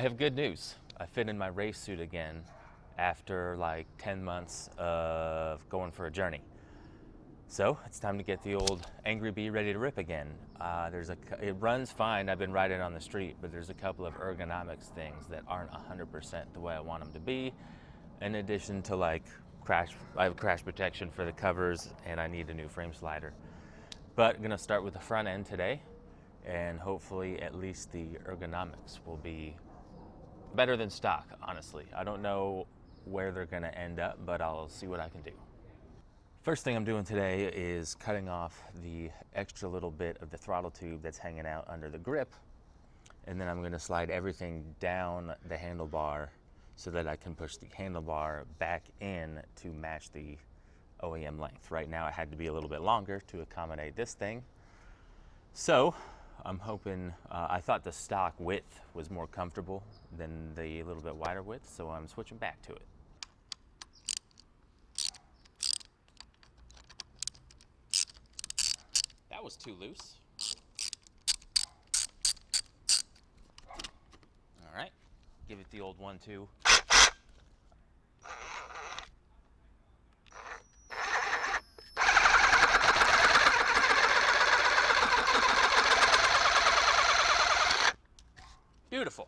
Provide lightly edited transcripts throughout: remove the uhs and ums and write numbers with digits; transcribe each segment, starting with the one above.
have good news. I fit in my race suit again after like 10 months of going for a journey. So it's time to get the old Angry Bee ready to rip again. It runs fine. I've been riding on the street, but there's a couple of ergonomics things that aren't 100% the way I want them to be. In addition to I have crash protection for the covers, and I need a new frame slider. But I'm gonna start with the front end today, and hopefully at least the ergonomics will be better than stock, honestly. I don't know where they're gonna end up, but I'll see what I can do. First thing I'm doing today is cutting off the extra little bit of the throttle tube that's hanging out under the grip, and then I'm gonna slide everything down the handlebar so that I can push the handlebar back in to match the OEM length. Right now it had to be a little bit longer to accommodate this thing. So I'm hoping, I thought the stock width was more comfortable than the little bit wider width, so I'm switching back to it. That was too loose. All right, give it the old 1-2. Beautiful.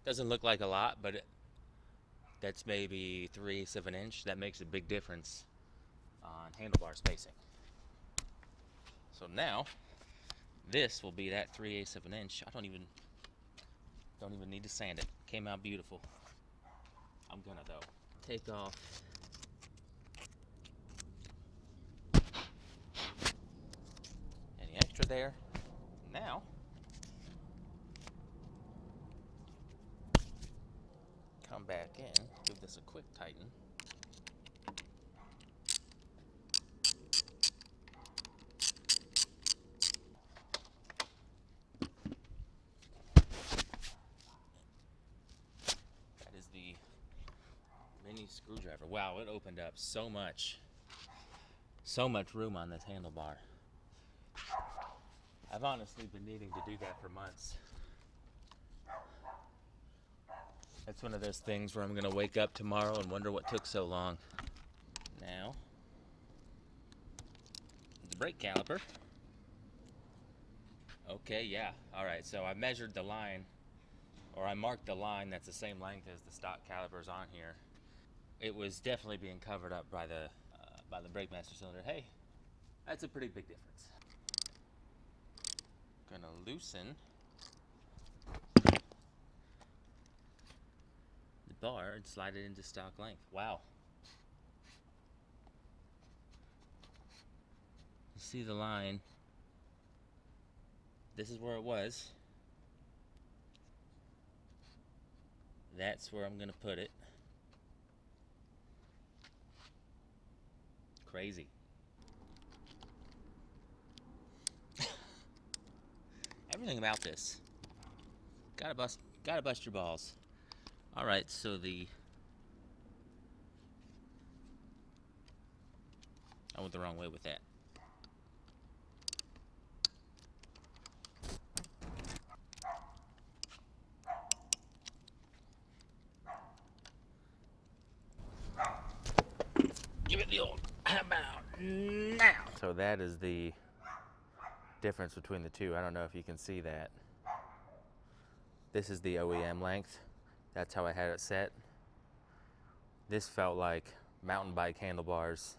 Doesn't look like a lot, but that's maybe 3/8 of an inch. That makes a big difference on handlebar spacing. So now, this will be that 3/8 of an inch. I don't even need to sand it. Came out beautiful. I'm gonna though take off any extra there. Now, come back in, give this a quick tighten. That is the mini screwdriver. Wow, it opened up so much room on this handlebar. I've honestly been needing to do that for months. That's one of those things where I'm gonna wake up tomorrow and wonder what took so long. Now, the brake caliper. Okay, yeah, all right, so I measured the line, or I marked the line that's the same length as the stock calipers on here. It was definitely being covered up by the brake master cylinder. Hey, that's a pretty big difference. Gonna loosen bar and slide it into stock length. Wow. You see the line. This is where it was. That's where I'm gonna put it. Crazy. Everything about this. Gotta bust your balls. All right, so I went the wrong way with that. Give it the old, how about now? So that is the difference between the two. I don't know if you can see that. This is the OEM length. That's how I had it set. This felt like mountain bike handlebars,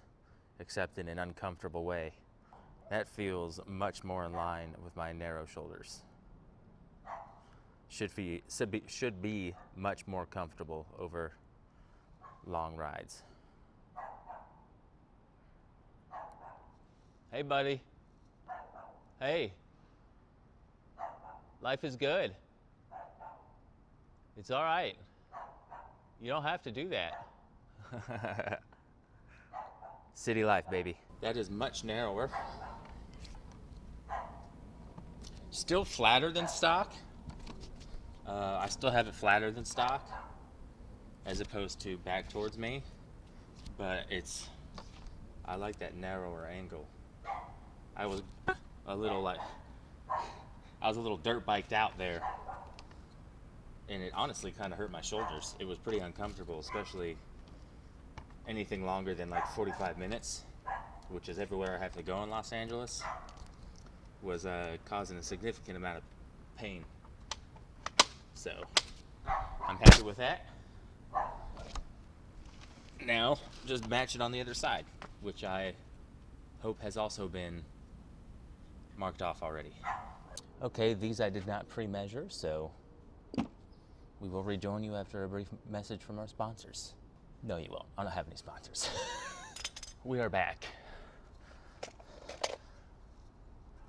except in an uncomfortable way. That feels much more in line with my narrow shoulders. Should be much more comfortable over long rides. Hey, buddy. Hey. Life is good. It's all right. You don't have to do that. City life, baby. That is much narrower. Still flatter than stock. I still have it flatter than stock, as opposed to back towards me, but I like that narrower angle. I was a little dirt biked out there. and it honestly kind of hurt my shoulders. It was pretty uncomfortable, especially anything longer than like 45 minutes, which is everywhere I have to go in Los Angeles, was causing a significant amount of pain. So I'm happy with that. Now just match it on the other side, which I hope has also been marked off already. Okay, these I did not pre-measure, so we will rejoin you after a brief message from our sponsors. No, you won't. I don't have any sponsors. We are back.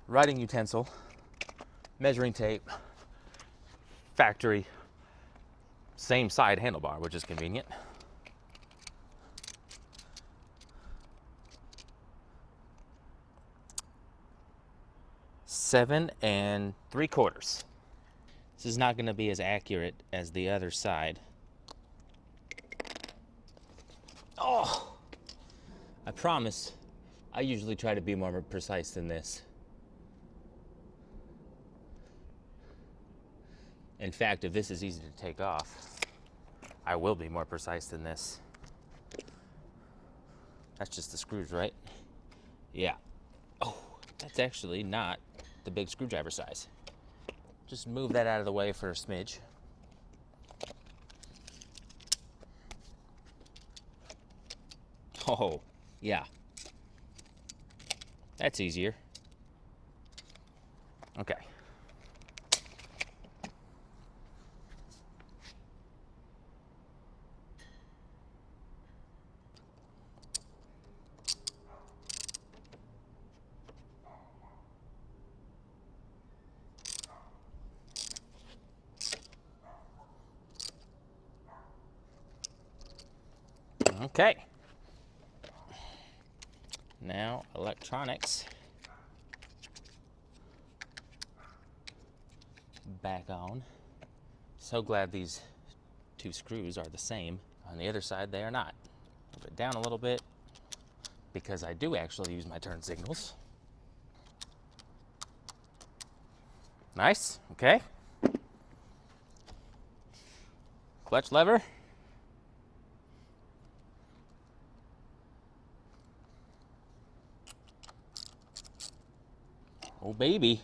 Riding utensil, measuring tape, factory, same side handlebar, which is convenient. Seven and 3/4. This is not going to be as accurate as the other side. Oh, I promise. I usually try to be more precise than this. In fact, if this is easy to take off, I will be more precise than this. That's just the screws, right? Yeah. Oh, that's actually not the big screwdriver size. Just move that out of the way for a smidge. Oh, yeah. That's easier. Okay. Okay. Now, electronics. Back on. So glad these two screws are the same. On the other side, they are not. Move it down a little bit because I do actually use my turn signals. Nice. Okay. Clutch lever. Oh, baby.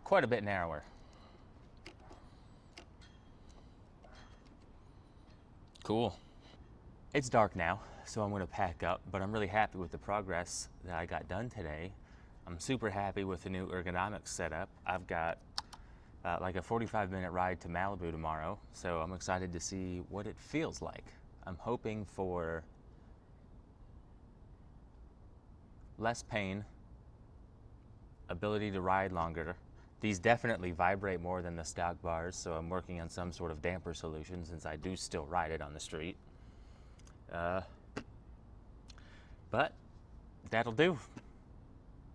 Quite a bit narrower. Cool. It's dark now, so I'm going to pack up, but I'm really happy with the progress that I got done today. I'm super happy with the new ergonomics setup. I've got like a 45-minute ride to Malibu tomorrow, so I'm excited to see what it feels like. I'm hoping for less pain, ability to ride longer. These definitely vibrate more than the stock bars, so I'm working on some sort of damper solution since I do still ride it on the street. But that'll do.